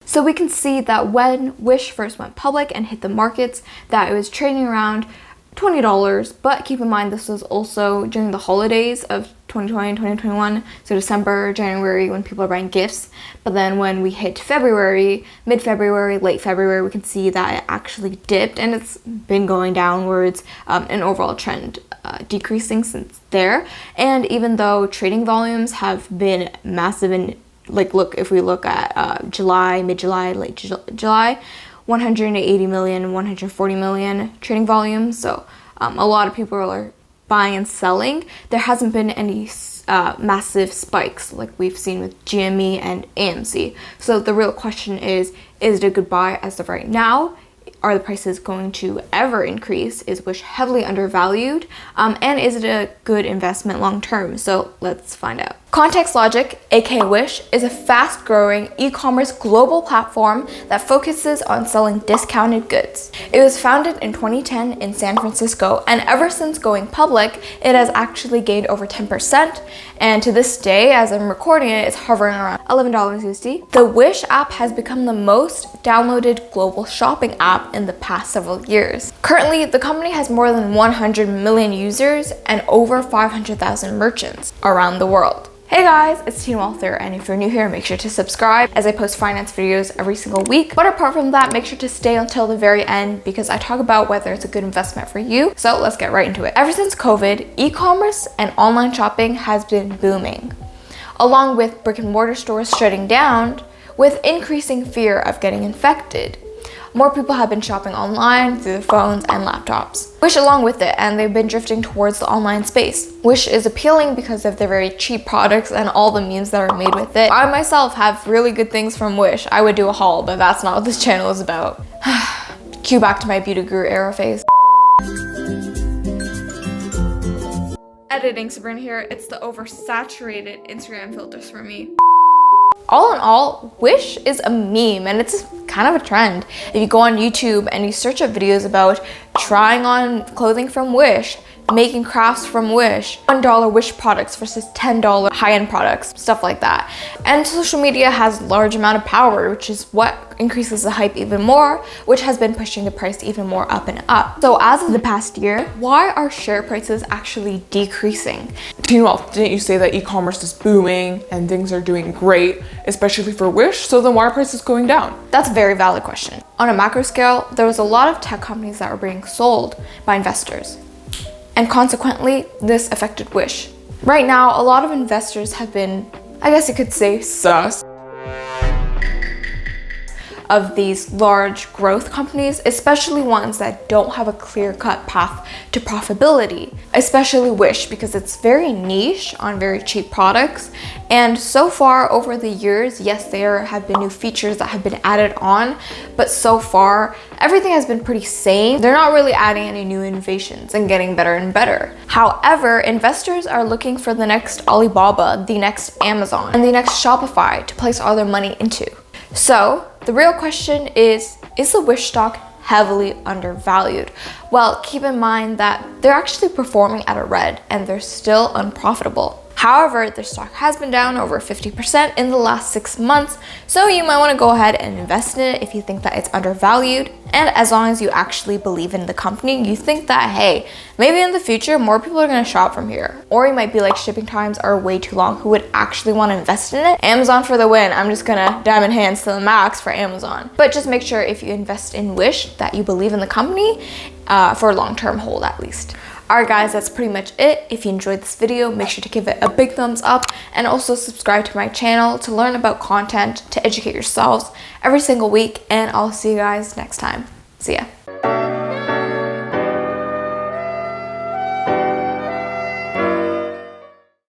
So we can see that when Wish first went public and hit the markets, that it was trading around $20, but keep in mind this was also during the holidays of 2020 and 2021, so December, January, when people are buying gifts. But then when we hit February, mid-February, late February, we can see that it actually dipped, and it's been going downwards, an overall trend decreasing since there. And even though trading volumes have been massive, and like if we look at July, mid-July, late July, 180 million, 140 million trading volume. So a lot of people are buying and selling. There hasn't been any massive spikes like we've seen with GME and AMC. So the real question is it a good buy as of right now? Are the prices going to ever increase? Is Wish heavily undervalued? And is it a good investment long term? So let's find out. Context Logic, aka Wish, is a fast-growing e-commerce global platform that focuses on selling discounted goods. It was founded in 2010 in San Francisco, and ever since going public, it has actually gained over 10%. And to this day, as I'm recording it, it's hovering around $11 USD. The Wish app has become the most downloaded global shopping app in the past several years. Currently, the company has more than 100 million users and over 500,000 merchants around the world. Hey guys, it's Tina Walther, and if you're new here, make sure to subscribe as I post finance videos every single week. But apart from that, make sure to stay until the very end because I talk about whether it's a good investment for you. So let's get right into it. Ever since COVID, e-commerce and online shopping has been booming, along with brick and mortar stores shutting down with increasing fear of getting infected. More people have been shopping online through their phones and laptops. Wish along with it, and they've been drifting towards the online space. Wish is appealing because of their very cheap products and all the memes that are made with it. I myself have really good things from Wish. I would do a haul, but that's not what this channel is about. Cue back to my beauty guru era phase. Editing Sabrina here. It's the oversaturated Instagram filters for me. All in all, Wish is a meme, and it's kind of a trend. If you go on YouTube and you search up videos about trying on clothing from Wish, making crafts from Wish, $1 Wish products versus $10 high-end products, stuff like that. And social media has large amount of power, which is what increases the hype even more, which has been pushing the price even more up and up. So as of the past year, why are share prices actually decreasing? Well, didn't you say that e-commerce is booming and things are doing great, especially for Wish? So then why are prices going down? That's a very valid question. On a macro scale, there was a lot of tech companies that were being sold by investors, and consequently, this affected Wish. Right now, a lot of investors have been, I guess you could say, sus of these large growth companies, especially ones that don't have a clear-cut path to profitability, especially Wish, because it's very niche on very cheap products. And so far over the years, yes, there have been new features that have been added on, but so far everything has been pretty same. They're not really adding any new innovations and getting better and better. However, investors are looking for the next Alibaba, the next Amazon, and the next Shopify to place all their money into. So the real question is the Wish stock heavily undervalued? Well, keep in mind that they're actually performing at a red and they're still unprofitable. However, their stock has been down over 50% in the last 6 months, so you might want to go ahead and invest in it if you think that it's undervalued. And as long as you actually believe in the company, you think that, hey, maybe in the future more people are going to shop from here. Or you might be like, shipping times are way too long. Who would actually want to invest in it? Amazon for the win. I'm just gonna diamond hands to the max for Amazon. But just make sure if you invest in Wish that you believe in the company for a long-term hold at least. Alright guys, that's pretty much it. If you enjoyed this video, make sure to give it a big thumbs up and also subscribe to my channel to learn about content, to educate yourselves every single week, and I'll see you guys next time. See ya.